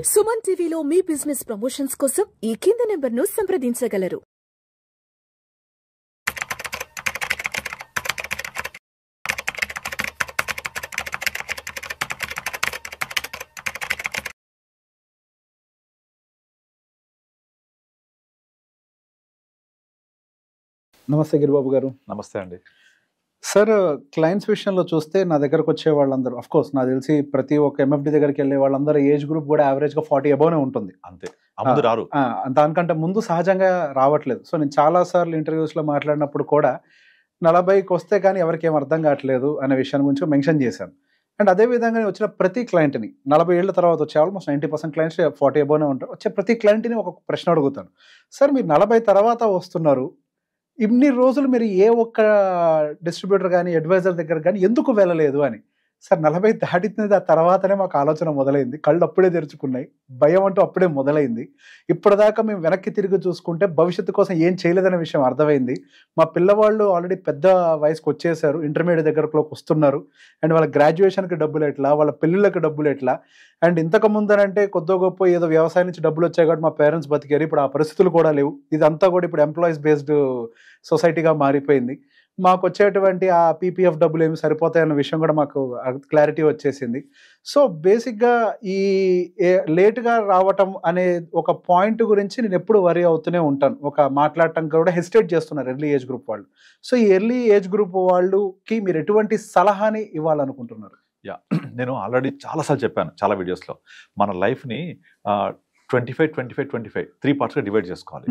సుమన్ టీవీలో మీ business promotions కోసం ఈ కింది నెంబర్ను సంప్రదించగలరు. నమస్తే గిరిబాబు గారు. నమస్తే అండి. సార్, క్లయింట్స్ విషయంలో చూస్తే నా దగ్గరకు వచ్చే వాళ్ళందరూ, అఫ్ కోర్స్ నాకు తెలిసి ప్రతి ఒక్క ఎంఎఫ్డి దగ్గరికి వెళ్ళే వాళ్ళందరూ ఏజ్ గ్రూప్ కూడా యావరేజ్గా 40 అబౌనే ఉంటుంది. అంతే, ముందు రారు. దానికంటే ముందు సహజంగా రావట్లేదు. సో నేను చాలాసార్లు ఇంటర్వ్యూస్లో మాట్లాడినప్పుడు కూడా 40కి వస్తే కానీ ఎవరికి ఏం అర్థం కావట్లేదు అనే విషయం గురించి మెన్షన్ చేశాను. అండ్ అదేవిధంగా వచ్చిన ప్రతి క్లయింట్ని 40 ఏళ్ళ తర్వాత వచ్చే ఆల్మోస్ట్ 90% క్లయింట్స్ 40 అబౌనే ఉంటారు. వచ్చే ప్రతి క్లయింట్ని ఒక ప్రశ్న అడుగుతాను. సార్, మీరు 40 తర్వాత వస్తున్నారు, ఇన్ని రోజులు మీరు ఏ ఒక్క డిస్ట్రిబ్యూటర్ కానీ అడ్వైజర్ దగ్గర కానీ ఎందుకు వెళ్ళలేదు అని. సార్, 40 దాటినది ఆ తర్వాతనే మాకు ఆలోచన మొదలైంది. కళ్ళు అప్పుడే తెరుచుకున్నాయి, భయం అంటూ అప్పుడే మొదలైంది. ఇప్పటిదాకా మేము వెనక్కి తిరిగి చూసుకుంటే భవిష్యత్తు కోసం ఏం చేయలేదనే విషయం అర్థమైంది. మా పిల్లవాళ్ళు ఆల్రెడీ పెద్ద వయసుకు వచ్చేసారు, ఇంటర్మీడియట్ దగ్గరలోకి వస్తున్నారు. అండ్ వాళ్ళ గ్రాడ్యుయేషన్కి డబ్బులు ఎట్లా, వాళ్ళ పెళ్ళిళ్ళకి డబ్బులు ఎట్లా. అండ్ ఇంతకు ముందరంటే కొద్ది గొప్ప ఏదో వ్యవసాయం నుంచి డబ్బులు వచ్చాయి కాబట్టి మా పేరెంట్స్ బతికారు. ఇప్పుడు ఆ పరిస్థితులు కూడా లేవు. ఇదంతా కూడా ఇప్పుడు ఎంప్లాయీస్ బేస్డ్ సొసైటీగా మారిపోయింది. మాకు వచ్చేటువంటి ఆ పీపీఎఫ్ డబ్బులు ఏమి సరిపోతాయన్న విషయం కూడా మాకు క్లారిటీ వచ్చేసింది. సో బేసిక్గా ఈ లేట్గా రావటం అనే ఒక పాయింట్ గురించి నేను ఎప్పుడు వరీ అవుతూనే ఉంటాను. ఒక మాట్లాడటం కూడా హెసిటేట్ చేస్తున్నారు ఎర్లీ ఏజ్ గ్రూప్ వాళ్ళు. సో ఈ ఎర్లీ ఏజ్ గ్రూప్ వాళ్ళకి మీరు ఎటువంటి సలహాని ఇవ్వాలనుకుంటున్నారు? నేను ఆల్రెడీ చాలాసార్లు చెప్పాను చాలా వీడియోస్లో, మన లైఫ్ని 25-25-25 3 పార్ట్స్గా డివైడ్ చేసుకోవాలి.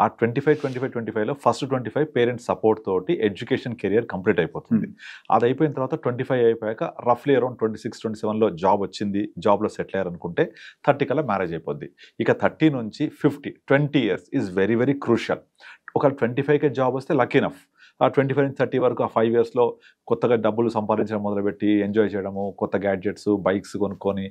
ఆ 25-25-25లో ఫస్ట్ 25 పేరెంట్స్ సపోర్ట్ తోటి ఎడ్యుకేషన్ కెరియర్ కంప్లీట్ అయిపోతుంది. అది అయిపోయిన తర్వాత 25 అయిపోయాక రఫ్లీ అరౌండ్ 26-27లో జాబ్ వచ్చింది, జాబ్లో సెటిల్ అయ్యారు అనుకుంటే 30 కల్లా మ్యారేజ్ అయిపోద్ది. ఇక 30 నుంచి 50 20 years is very very crucial. ఒక 25కే జాబ్ వస్తే లక్కీ ఎనఫ్. ఆ 25 నుంచి 30 వరకు ఆ 5 ఇయర్స్లో కొత్తగా డబ్బులు సంపాదించడం మొదలుపెట్టి ఎంజాయ్ చేయడము, కొత్త గ్యాడ్జెట్స్ బైక్స్ కొనుక్కొని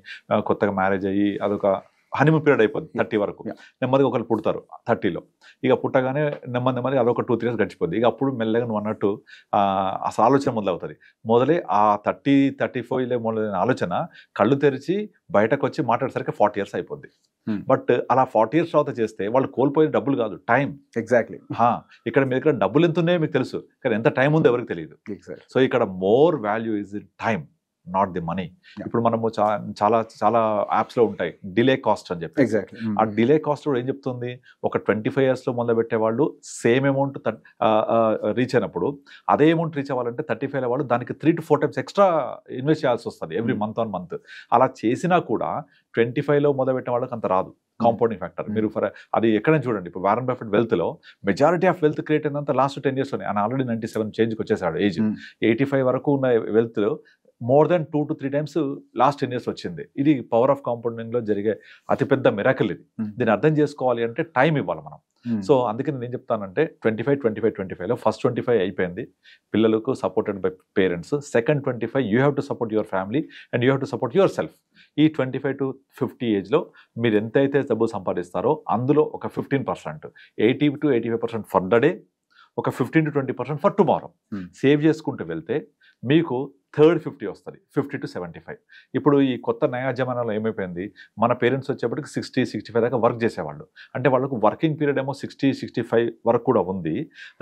కొత్తగా మ్యారేజ్ అయ్యి అదొక హనీమూన్ పీరియడ్ అయిపోద్ది. 30 వరకు నెమ్మదిగా ఒకరు పుడతారు 30లో. ఇక పుట్టగానే నెమ్మది అదొక 2-3 ఇయర్స్ గడిచిపోద్ది. ఇక అప్పుడు మెల్లగా నువ్వు అన్నట్టు అసలు ఆలోచన మొదలవుతుంది. మొదలై ఆ 30-34 మొదలైన ఆలోచన కళ్ళు తెరిచి బయటకు వచ్చి మాట్లాడేసరికి 40 ఇయర్స్ అయిపోద్ది. బట్ అలా 40 ఇయర్స్ తర్వాత చేస్తే వాళ్ళు కోల్పోయిన డబ్బులు కాదు, టైం. ఎగ్జాక్ట్లీ. ఇక్కడ మీ దగ్గర డబ్బులు ఎంత ఉన్నాయో మీకు తెలుసు, కానీ ఎంత టైం ఉందో ఎవరికి తెలియదు. సో ఇక్కడ more value is in time, not the money. ఇప్పుడు మనము చాలా చాలా యాప్స్లో ఉంటాయి డిలే కాస్ట్ అని చెప్పి. ఆ డిలే కాస్ట్ కూడా ఏం చెప్తుంది, ఒక 25 ఇయర్స్లో మొదలు పెట్టే వాళ్ళు సేమ్ అమౌంట్ రీచ్ అయినప్పుడు అదే అమౌంట్ రీచ్ అవ్వాలంటే 35 వాళ్ళు దానికి 3 to 4 times ఎక్స్ట్రా ఇన్వెస్ట్ చేయాల్సి వస్తుంది ఎవ్రీ మంత్ ఆన్ మంత్. అలా చేసినా కూడా 25లో మొదలు పెట్టిన వాళ్ళకి అంత రాదు. కాంపౌండింగ్ ఫ్యాక్టర్ మీరు అది ఎక్కడైనా చూడండి. ఇప్పుడు వారన్ బఫెట్ వెల్త్లో మెజారిటీ ఆఫ్ వెల్త్ క్రియేట్ అయినంత లాస్ట్ 10 yearsలోనే. ఆయన ఆల్రెడీ 97 చేంజ్కి వచ్చేసాడు ఏజ్. 85 వరకు ఉన్న wealth more than 2 to 3 times last 10 years వచ్చింది. ఇది పవర్ ఆఫ్ కాంపౌండింగ్లో జరిగే అతిపెద్ద మిరాకిల్ ఇది. దీన్ని అర్థం చేసుకోవాలి అంటే టైం ఇవ్వాలి మనం. సో అందుకే నేను ఏం చెప్తానంటే 25-25-25లో ఫస్ట్ 25 అయిపోయింది, పిల్లలకు supported by parents. Second 25 you have to support your family and you have to support your self. ఈ 25 to 50 ఏజ్లో మీరు ఎంతైతే డబ్బు సంపాదిస్తారో అందులో ఒక 15%, 80-85% ఫర్ ద డే, ఒక 15-20% ఫర్ టుమారో సేవ్ చేసుకుంటూ వెళ్తే మీకు థర్డ్ 50 వస్తుంది, 50 to 75. ఇప్పుడు ఈ కొత్త నయా జమానాలో ఏమైపోయింది, మన పేరెంట్స్ వచ్చేప్పటికి 60-65 దాకా వర్క్ చేసేవాళ్ళు. అంటే వాళ్ళకు వర్కింగ్ పీరియడ్ ఏమో 60-65 వరకు కూడా ఉంది.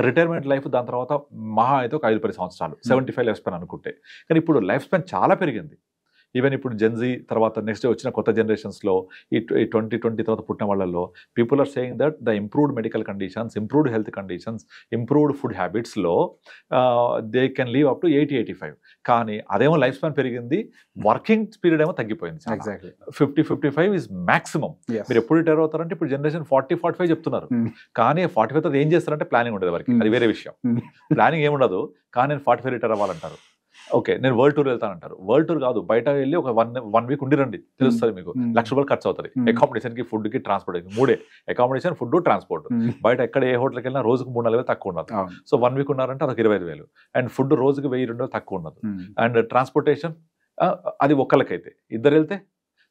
రిటైర్మెంట్ లైఫ్ దాని తర్వాత మహా అయితే ఒక 5-10 సంవత్సరాలు, 75 లైఫ్ స్పాన్ అనుకుంటే. కానీ ఇప్పుడు లైఫ్ స్పాన్ చాలా పెరిగింది. ఈవెన్ ఇప్పుడు జెన్జీ తర్వాత నెక్స్ట్ వచ్చిన కొత్త జనరేషన్స్లో ఈ 2020 తర్వాత పుట్టిన వాళ్ళల్లో people are saying that the improved medical conditions, improved health conditions, improved food హ్యాబిట్స్లో they can live up to 80-85. కానీ అదేమో లైఫ్ స్పాన్ పెరిగింది, వర్కింగ్ పీరియడ్ ఏమో తగ్గిపోయింది. 50-55 ఈజ్ మ్యాక్సిమం. మీరు ఎప్పుడు రిటైర్ అవుతారంటే ఇప్పుడు జనరేషన్ 40-45 చెప్తున్నారు. కానీ 45 తర్వాత ఏం చేస్తారంటే ప్లానింగ్ ఉండదు వరకు, అది వేరే విషయం. ప్లానింగ్ ఏముండదు, కానీ నేను 45 రిటైర్ అవ్వాలంటారు. ఓకే, నేను వరల్డ్ టూర్ వెళ్తానంటారు. వరల్డ్ టూర్ కాదు, బయట వెళ్ళి ఒక 1 week ఉండిరండి, తెలుస్తుంది మీకు. ₹1,00,000 ఖర్చు అవుతుంది. అకామిడేషన్కి, ఫుడ్కి, ట్రాన్స్పోర్ట్కి. 3 అకామిడేషన్, ఫుడ్, ట్రాన్స్పోర్ట్. బయట ఎక్కడ ఏ హోటల్కి వెళ్ళినా రోజుకు 3-4 వేలు తక్కువ ఉండదు. సో 1 week ఉన్నారంటే అదొక 25,000. అండ్ ఫుడ్ రోజుకి 1,000-2,000 తక్కువ ఉండదు. అండ్ ట్రాన్స్పోర్టేషన్ అది ఒక్కళ్ళకైతే, ఇద్దరు వెళ్తే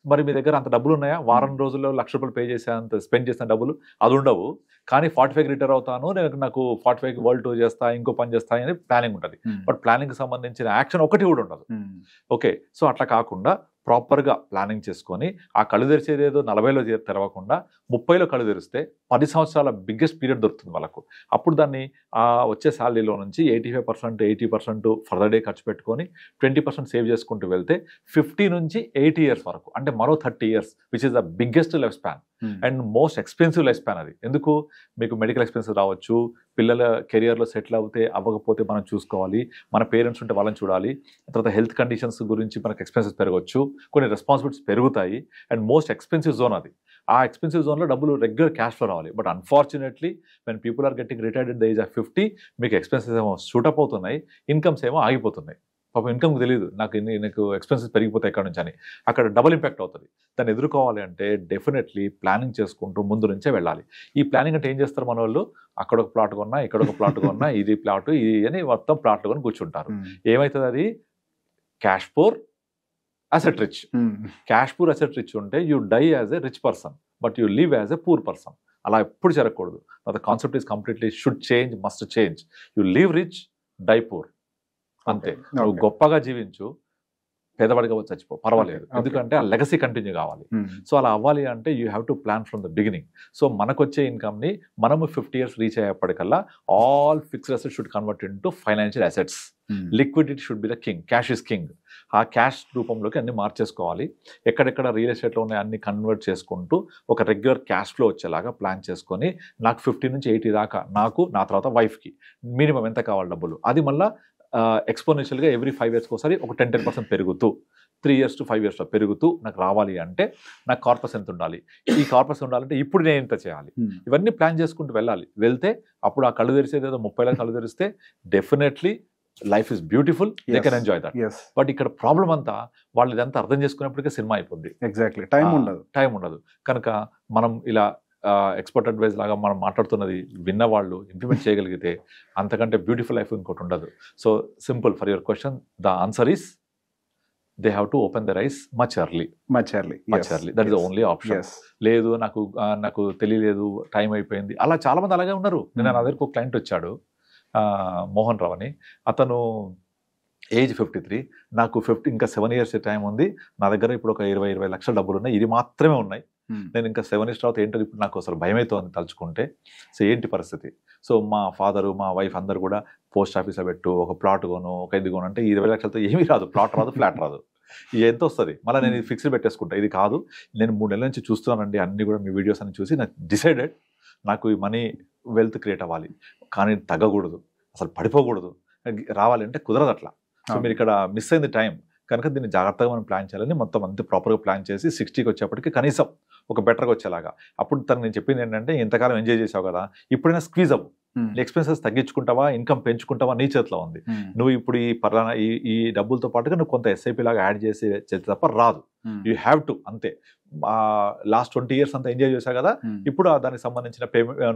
మరి మీ దగ్గర అంత డబ్బులు ఉన్నాయా? వారం రోజుల్లో ₹1,00,000 పే చేసే అంత స్పెండ్ చేసిన డబ్బులు అది ఉండవు. కానీ 45 రిటైర్ అవుతాను, నాకు 45 వరల్డ్ టూర్ చేస్తా, ఇంకో పని చేస్తా అని ప్లానింగ్ ఉంటుంది. బట్ ప్లానింగ్ సంబంధించిన యాక్షన్ ఒకటి కూడా ఉండదు. ఓకే, సో అట్లా కాకుండా ప్రాపర్గా ప్లానింగ్ చేసుకొని ఆ కళ్ళు తెరిచేది ఏదో 40లో తెరవకుండా 30లో కళ్ళు తెరిస్తే 10 సంవత్సరాల బిగ్గెస్ట్ పీరియడ్ దొరుకుతుంది వాళ్ళకు. అప్పుడు దాన్ని వచ్చే శాలరీలో నుంచి 85%, 80% ఫర్ డే ఖర్చు పెట్టుకొని 20% సేవ్ చేసుకుంటూ వెళ్తే 50 నుంచి 80 ఇయర్స్ వరకు, అంటే మరో 30 years, which is the biggest life span and most expensive life span. అది ఎందుకు? మీకు మెడికల్ ఎక్స్పెన్సెస్ రావచ్చు, పిల్లల కెరియర్లో సెటిల్ అవ్వకపోతే మనం చూసుకోవాలి, మన పేరెంట్స్ ఉంటే వాళ్ళని చూడాలి, తర్వాత హెల్త్ కండిషన్స్ గురించి మనకు ఎక్స్పెన్సెస్ పెరగవచ్చు, కొన్ని రెస్పాన్సిబిలిటీస్ పెరుగుతాయి, అండ్ మోస్ట్ ఎక్స్పెన్సివ్ జోన్ అది. ఆ ఎక్స్పెన్సివ్ జోన్లో డబ్బులు రెగ్యులర్ క్యాష్ ఫ్లో రావాలి. But unfortunately when people are getting retired at the age of 50, మీకు ఎక్స్పెన్సెస్ ఏమో షూటప్ అవుతున్నాయి, ఇన్కమ్స్ ఏమో ఆగిపోతున్నాయి. పాపం ఇన్కమ్కి తెలియదు నాకు ఎక్స్పెన్సెస్ పెరిగిపోతాయి ఎక్కడ నుంచి అని. అక్కడ డబుల్ ఇంపాక్ట్ అవుతుంది. దాన్ని ఎదుర్కోవాలి అంటే డెఫినెట్లీ ప్లానింగ్ చేసుకుంటూ ముందు నుంచే వెళ్ళాలి. ఈ ప్లానింగ్ అంటే ఏం చేస్తారు మన వాళ్ళు? అక్కడ ఒక ప్లాట్ కొన్నా, ఇక్కడ ఒక ప్లాట్ కొన్నా, ఇది ప్లాట్ ఇది అని మొత్తం ప్లాట్లు కొని కూర్చుంటారు. ఏమవుతుంది? అది cash poor asset rich. Cash poor asset rich ఉంటే you die as a rich person but you live as a poor person. అలా ఎప్పుడు జరగకూడదు. The concept is completely should change, must change. You live rich, die poor. అంతే. నువ్వు గొప్పగా జీవించు, పేదవాడిగా చచ్చిపో, పర్వాలేదు. ఎందుకంటే ఆ లెగసీ కంటిన్యూ కావాలి. సో అలా అవ్వాలి అంటే you have to plan from the beginning. So మనకు వచ్చే ఇన్కమ్ని మనము 50 ఇయర్స్ రీచ్ అయ్యేప్పటికల్లా all fixed assets should convert into financial assets. Liquidity should be the king. Cash is king. ఆ క్యాష్ రూపంలోకి అన్ని మార్చేసుకోవాలి. ఎక్కడెక్కడ రియల్ ఎస్టేట్లో ఉన్నాయి అన్ని కన్వర్ట్ చేసుకుంటూ ఒక రెగ్యులర్ క్యాష్ ఫ్లో వచ్చేలాగా ప్లాన్ చేసుకొని, నాకు 50 నుంచి 80 దాకా నాకు, నా తర్వాత వైఫ్కి మినిమం ఎంత కావాలి డబ్బులు, అది మళ్ళీ ఎక్స్పోనెన్షియల్గా ఎవ్రీ 5 ఇయర్స్కి ఒకసారి ఒక 10% పెరుగుతూ 3 ఇయర్స్ to 5 ఇయర్స్లో పెరుగుతూ నాకు రావాలి అంటే నాకు కార్పస్ ఎంత ఉండాలి, ఈ కార్పస్ ఉండాలంటే ఇప్పుడు నేను ఎంత చేయాలి, ఇవన్నీ ప్లాన్ చేసుకుంటూ వెళ్తే అప్పుడు ఆ కళ్ళు తెరిచేది ఏదో 30 కళ్ళు తెరిస్తే definitely life is beautiful, they can enjoy that. But ఇక్కడ ప్రాబ్లం అంతా వాళ్ళు ఇదంతా అర్థం చేసుకునేప్పటికే సినిమా అయిపోద్ది. ఎగ్జాక్ట్లీ. టైం ఉండదు. కనుక మనం ఇలా ఎక్స్పర్ట్ అడ్వైజ్ లాగా మనం మాట్లాడుతున్నది విన్నవాళ్ళు ఇంప్లిమెంట్ చేయగలిగితే అంతకంటే బ్యూటిఫుల్ లైఫ్ ఇంకోటి ఉండదు. So simple, for your question the answer is they have to open their eyes much early. That is the only option. లేదు నాకు తెలియలేదు, టైం అయిపోయింది, అలా చాలా మంది అలాగే ఉన్నారు. నేను నా దగ్గరకు ఒక క్లయింట్ వచ్చాడు, మోహన్ రావు అని. అతను ఏజ్ 53, నాకు 50 ఇంకా 7 ఇయర్స్ టైం ఉంది, నా దగ్గర ఇప్పుడు ఒక 20 లక్షల డబ్బులు ఉన్నాయి, ఇది మాత్రమే ఉన్నాయి, నేను ఇంకా 7 ఇయర్స్ తర్వాత ఏంటో ఇప్పుడు నాకు అసలు భయం అవుతుంది తలుచుకుంటే. సో ఏంటి పరిస్థితి? సో మా ఫాదరు, మా వైఫ్ అందరు కూడా పోస్ట్ ఆఫీస్లో పెట్టు, ఒక ప్లాట్ కొను, ఒక ఇది కొను అంటే 20 లక్షలతో ఏమీ రాదు, ప్లాట్ రాదు, ఫ్లాట్ రాదు, ఎంత వస్తుంది? మళ్ళీ నేను ఇది ఫిక్స్డ్ పెట్టేసుకుంటా. ఇది కాదు, నేను 3 నెలల నుంచి చూస్తున్నానండి, అన్ని కూడా మీ వీడియోస్ అని చూసి నాకు డిసైడెడ్, నాకు ఈ మనీ వెల్త్ క్రియేట్ అవ్వాలి, కానీ తగ్గకూడదు, అసలు పడిపోకూడదు, రావాలి అంటే కుదరదు అట్లా. సో మీరు ఇక్కడ మిస్ అయింది టైం కనుక దీన్ని జాగ్రత్తగా మనం ప్లాన్ చేయాలని మొత్తం అంతే ప్రాపర్గా ప్లాన్ చేసి 60కి వచ్చేప్పటికి కనీసం ఒక బెటర్గా వచ్చేలాగా. అప్పుడు తను నేను చెప్పింది ఏంటంటే, ఇంతకాలం ఎంజాయ్ చేసావు కదా, ఇప్పుడైనా స్క్వీజ్ అవ్వు, ఎక్స్పెన్సెస్ తగ్గించుకుంటావా, ఇన్కమ్ పెంచుకుంటావా, నీ చేతిలో ఉంది. నువ్వు ఇప్పుడు ఈ డబ్బులతో పాటుగా నువ్వు కొంత ఎస్ఐపి లాగా యాడ్ చేసి తప్ప రాదు. You have to. అంతే. లాస్ట్ 20 ఇయర్స్ అంతా ఎంజాయ్ చేశావు కదా, ఇప్పుడు దానికి సంబంధించిన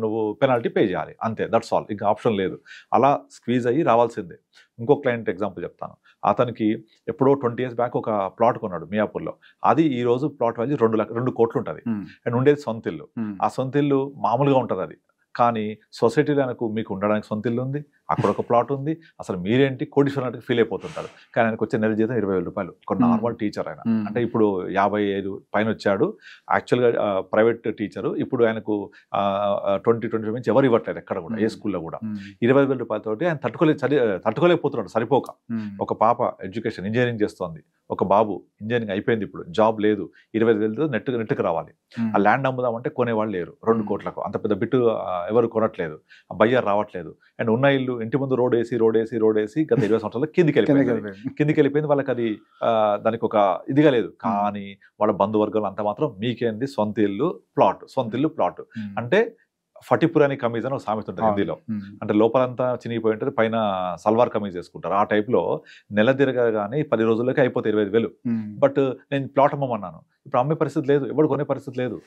నువ్వు పెనాల్టీ పే చేయాలి, అంతే. దట్స్ ఆల్, ఇంకా ఆప్షన్ లేదు. అలా స్క్వీజ్ అయ్యి రావాల్సిందే. ఇంకో క్లయింట్ ఎగ్జాంపుల్ చెప్తాను. అతనికి ఎప్పుడో 20 ఇయర్స్ బ్యాక్ ఒక ప్లాట్ కొన్నాడు మియాపూర్లో. అది ఈ రోజు ప్లాట్ వాల్యూ 2 కోట్లు ఉంటుంది. అండ్ ఉండేది సొంత ఇల్లు. ఆ సొంత ఇల్లు మామూలుగా ఉంటుంది అది, కానీ సొసైటీలో మీకు ఉండడానికి సొంత ఇల్లు ఉంది, అక్కడ ఒక ప్లాట్ ఉంది, అసలు మీరేంటి కోటీశ్వరునికి ఫీల్ అయిపోతుంటారు. కానీ ఆయనకు వచ్చే నెల జీతం 20,000 రూపాయలు. ఒక నార్మల్ టీచర్ ఆయన, అంటే ఇప్పుడు 55 పైన వచ్చాడు, యాక్చువల్గా ప్రైవేట్ టీచరు. ఇప్పుడు ఆయనకు 20-25 నుంచి ఎవరు ఇవ్వట్లేదు ఎక్కడ కూడా, ఏ స్కూల్లో కూడా. 20,000 రూపాయలతోటి ఆయన తట్టుకోలేకపోతున్నాడు సరిపోక. ఒక పాప ఎడ్యుకేషన్ ఇంజనీరింగ్ చేస్తోంది, ఒక బాబు ఇంజనీరింగ్ అయిపోయింది, ఇప్పుడు జాబ్ లేదు, 20,000 నెట్కి రావాలి. ఆ ల్యాండ్ అమ్ముదామంటే కొనేవాళ్ళు లేరు 2 కోట్లకు, అంత పెద్ద బిట్టు ఎవరు కొనట్లేదు, ఆ బయ్యర్ రావట్లేదు. అండ్ ఉన్న ఇల్లు ఇంటి ముందు రోడ్ వేసి గత 20 సంవత్సరాలు కిందికి వెళ్ళిపోయింది. వాళ్ళకి అది దానికి ఒక ఇదిగా లేదు. కానీ వాళ్ళ బంధువర్గాలు అంత మాత్రం మీకేంది సొంత ఇల్లు ప్లాట్ అంటే ఫటిపురాని కమీజ్ అని ఒక సామెత ఉంటుంది హిందీలో. అంటే లోపలంతా చినిగిపోయి ఉంటుంది, పైన సల్వార్ కమీజ్ వేసుకుంటారు. ఆ టైప్లో నెల తిరగగానే 10 రోజులకి అయిపోతే 25,000. బట్ నేను ప్లాట్ అమ్మమన్నాను, ఇప్పుడు అమ్మే పరిస్థితి లేదు, ఎవరు కొనే పరిస్థితి లేదు.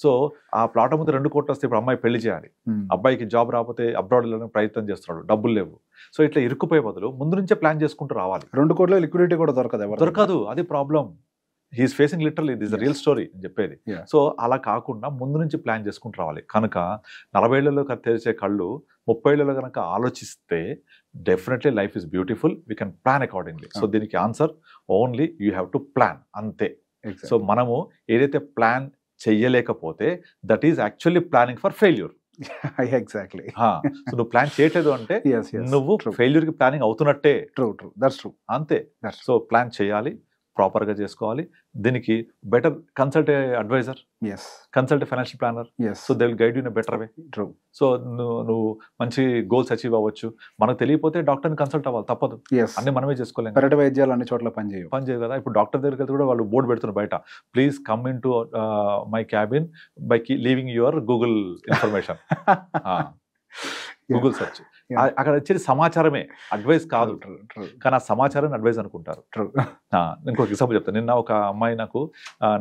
సో ఆ ప్లాట్ అమ్మితే 2 కోట్లు వస్తే ఇప్పుడు అమ్మాయి పెళ్లి చేయాలి, అబ్బాయికి జాబ్ రాకపోతే అబ్రాడ్ వెళ్ళడానికి ప్రయత్నం చేస్తున్నాడు, డబ్బులు లేవు. సో ఇట్లా ఇరుక్కుపోయే బదులు ముందు నుంచే ప్లాన్ చేసుకుంటూ రావాలి. 2 కోట్ల లిక్విడిటీ కూడా దొరకదు, అది problem. He's facing literally this real story అని చెప్పేది. సో అలా కాకుండా ముందు నుంచి ప్లాన్ చేసుకుంటూ రావాలి. కనుక 40 ఏళ్లలో తెరిచే కళ్ళు 30 ఏళ్లలో కనుక ఆలోచిస్తే definitely life is beautiful. We can plan accordingly. So దీనికి answer only you have to plan, అంతే. సో మనము ఏదైతే ప్లాన్ చెయ్యలేకపోతే that is actually planning for failure. Exactly. So నువ్వు ప్లాన్ చేయట్లేదు అంటే నువ్వు ఫెయిల్యూర్ కి ప్లానింగ్ అవుతున్నట్టే. That's true. అంతే. సో ప్లాన్ చేయాలి, ప్రాపర్ గా చేసుకోవాలి. దీనికి better consult advisor, consult financial planner. So they will guide you in a better way. So నువ్వు మంచి గోల్స్ అచీవ్ అవ్వచ్చు. మనకు తెలియకపోతే డాక్టర్ని కన్సల్ట్ అవ్వాలి, తప్పదు. అన్ని మనమే చేసుకోలేము. ప్రైవేట్ వైద్యాలు అన్ని చోట్ల పనిచేయవు కదా. ఇప్పుడు డాక్టర్ దగ్గరికి వెళ్తే కూడా వాళ్ళు బోర్డు పెడుతున్నారు బయట, please come in to my cabin by leaving your Google information. Google search. అక్కడ వచ్చేది సమాచారమే, అడ్వైస్ కాదు. కానీ ఆ సమాచారం అడ్వైస్ అనుకుంటారు. ఇంకొక ఎగ్జాంపుల్ చెప్తాను. నిన్న ఒక అమ్మాయి నాకు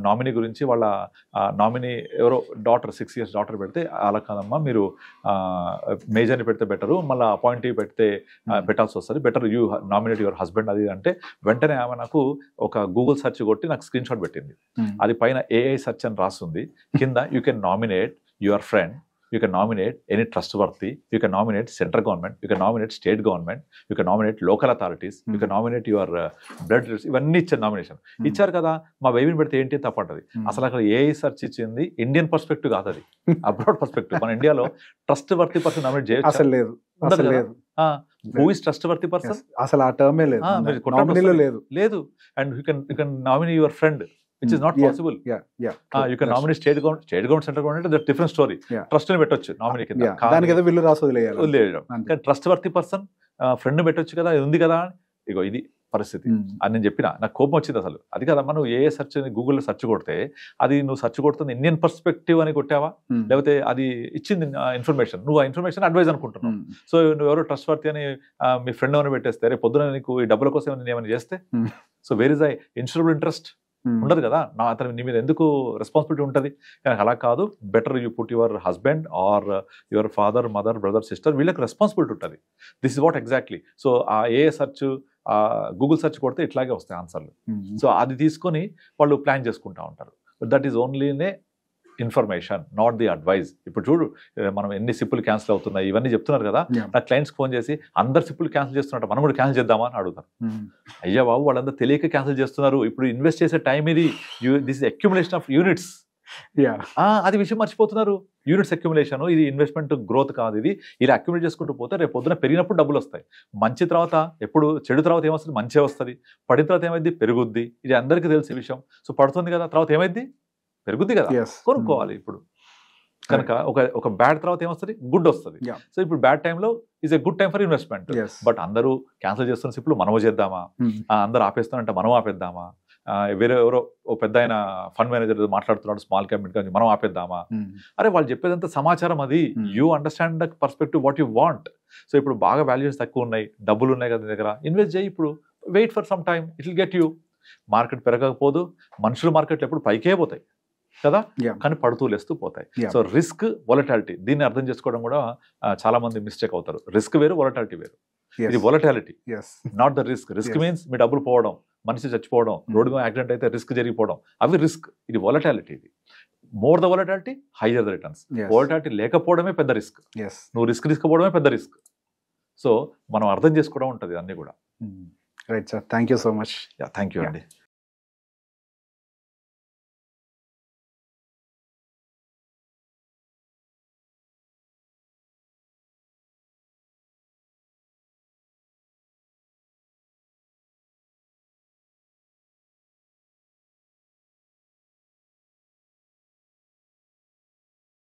నామినీ గురించి, వాళ్ళ నామినీ ఎవరో డాటర్ 6 years డాటర్ పెడితే, అలా కాదమ్మా మీరు మేజర్ని పెడితే బెటరు, మళ్ళీ అపాయింటివ్ పెడితే పెట్టాల్సి వస్తుంది, better you nominate your husband అది అంటే, వెంటనే ఆమె నాకు ఒక గూగుల్ సెర్చ్ కొట్టి నాకు స్క్రీన్ షాట్ పెట్టింది. అది పైన ఏఐ సెర్చ్ అని రాస్తుంది, కింద you can nominate your friend, you can nominate any trustworthy, you can nominate central government, you can nominate state government, you can nominate local authorities, you can nominate your blood relations. ఇవన్నీ ఇచ్చారు nomination. ఇచ్చారు కదా, మా బేబీని పెడితే ఏంటి తప్పంటది. అసలు అక్కడ ఏ సెర్చ్ ఇచ్చింది ఇండియన్ పర్స్పెక్టివ్ కాదు, అది అబ్రాడ్ పర్స్పెక్టివ్. మన ఇండియాలో ట్రస్ట్ వర్తీ పర్సన్ నామినేట్ చేయొచ్చు అసలు లేదు. Who is trust worthy person అసలు ఆ టర్మే లేదు. And you can nominate your friend, which is not possible. You can nominate state government, central government, that's a different story. Trust ni పెట్టొచ్చు nominee కింద, దానికి ఏదో బిల్లు రాసి వదిలేయడం. కానీ ట్రస్ట్ వర్తీ పర్సన్ ఫ్రెండ్ పెట్టొచ్చు కదా, ఇది ఉంది కదా. ఇగో ఇది పరిస్థితి అని నేను చెప్పిన. నాకు కోపం వచ్చింది అసలు. అది కదా, మనం ఏ సెర్చ్ గూగుల్లో సెర్చ్ కొడితే, అది నువ్వు సెర్చ్ కొడుతుంది ఇండియన్ పర్స్పెక్టివ్ అని కొట్టావా, లేకపోతే అది ఇచ్చింది ఇన్ఫర్మేషన్, నువ్వు ఆ ఇన్ఫర్మేషన్ అడ్వైజ్ అనుకుంటున్నావు. సో నువ్వు ఎవరో ట్రస్ట్ వర్తీ అని మీ ఫ్రెండ్ ఏమైనా పెట్టేస్తే, రేపు పొద్దున నీకు ఈ డబ్బుల కోసం ఏమైనా చేస్తే, so where is I insurable interest ఉండదు కదా. అతను నీ మీద ఎందుకు రెస్పాన్సిబిలిటీ ఉంటుంది. కానీ అలా కాదు, better you put your husband or your father, mother, brother, sister, వీళ్ళకి రెస్పాన్సిబిలిటీ ఉంటుంది. This is what exactly. So ఆ ఏ సెర్చ్, గూగుల్ సెర్చ్ కొడితే ఇట్లాగే వస్తాయి ఆన్సర్లు. సో అది తీసుకొని వాళ్ళు ప్లాన్ చేసుకుంటా ఉంటారు. That is only information, not the advice. ఇప్పుడు చూడు, మనం ఎన్ని సిప్పులు క్యాన్సిల్ అవుతున్నాయి ఇవన్నీ చెప్తున్నారు కదా. నా క్లయింట్స్కి ఫోన్ చేసి అందరు సిప్పులు క్యాన్సిల్ చేస్తున్నారు, మనం కూడా క్యాన్సిల్ చేద్దామా అని అడుగుతారు. అయ్యా బాబు, వాళ్ళందరూ తెలియక క్యాన్సిల్ చేస్తున్నారు. ఇప్పుడు ఇన్వెస్ట్ చేసే టైం ఇది, this is accumulation of units. అది విషయం మర్చిపోతున్నారు. యూనిట్స్ అక్యుములేషన్, ఇది ఇన్వెస్ట్మెంట్ గ్రోత్ కాదు. ఇది ఇలా అక్యుములేట్ చేసుకుంటూ పోతే రేపు పొద్దున పెరిగినప్పుడు డబ్బులు వస్తాయి. మంచి తర్వాత ఎప్పుడు, చెడు తర్వాత ఏమొస్తుంది, మంచిగా వస్తుంది. పడిన తర్వాత ఏమైంది, పెరుగుద్ది. ఇది అందరికీ తెలిసే విషయం. సో పడుతుంది కదా, తర్వాత ఏమైంది, పెరుగుద్ది కదా, కొనుక్కోవాలి. ఇప్పుడు కనుక ఒక బ్యాడ్ తర్వాత ఏమొస్తుంది, గుడ్ వస్తుంది. సో ఇప్పుడు బ్యాడ్ టైంలో is a good time for investment. But అందరూ క్యాన్సిల్ చేస్తున్న ఇప్పుడు మనము చేద్దామా, అందరూ ఆపేస్తానంటే మనం ఆపేద్దామా, వేరే ఎవరో ఓ పెద్ద ఆయన ఫండ్ మేనేజర్ మాట్లాడుతున్నాడు స్మాల్ క్యాప్ మిడ్ మనం ఆపేద్దామా. అరే వాళ్ళు చెప్పేదంతా సమాచారం, అది you understand the perspective what you want. So ఇప్పుడు బాగా వాల్యూస్ తక్కువ ఉన్నాయి, డబ్బులు ఉన్నాయి కదా దగ్గర, ఇన్వెస్ట్ చేయి. ఇప్పుడు wait for some time, it will get you. Market పెరగకపోదు, మనుషులు మార్కెట్లు ఎప్పుడు పైకే పోతాయి కదా, కానీ పడుతూ లేస్తూ పోతాయి. సో రిస్క్, వొలటాలిటీ, దీన్ని అర్థం చేసుకోవడం కూడా చాలా మంది మిస్టేక్ అవుతారు. రిస్క్ వేరు, వొలటాలిటీ వేరు. ఇది volatility, not the risk. Risk means మీ డబ్బులు పోవడం, మనిషి చచ్చిపోవడం, రోడ్డు మీద యాక్సిడెంట్ అయితే రిస్క్ జరిగిపోవడం, అవి రిస్క్. ఇది వొలటాలిటీ. ఇది more the volatility, hire the returns. Volatility లేకపోవడమే పెద్ద రిస్క్, నువ్వు రిస్క్ తీసుకోవడమే పెద్ద రిస్క్. సో మనం అర్థం చేసుకోవడం ఉంటుంది అన్ని కూడా. Right sir, thank you so much. Thank you అండి.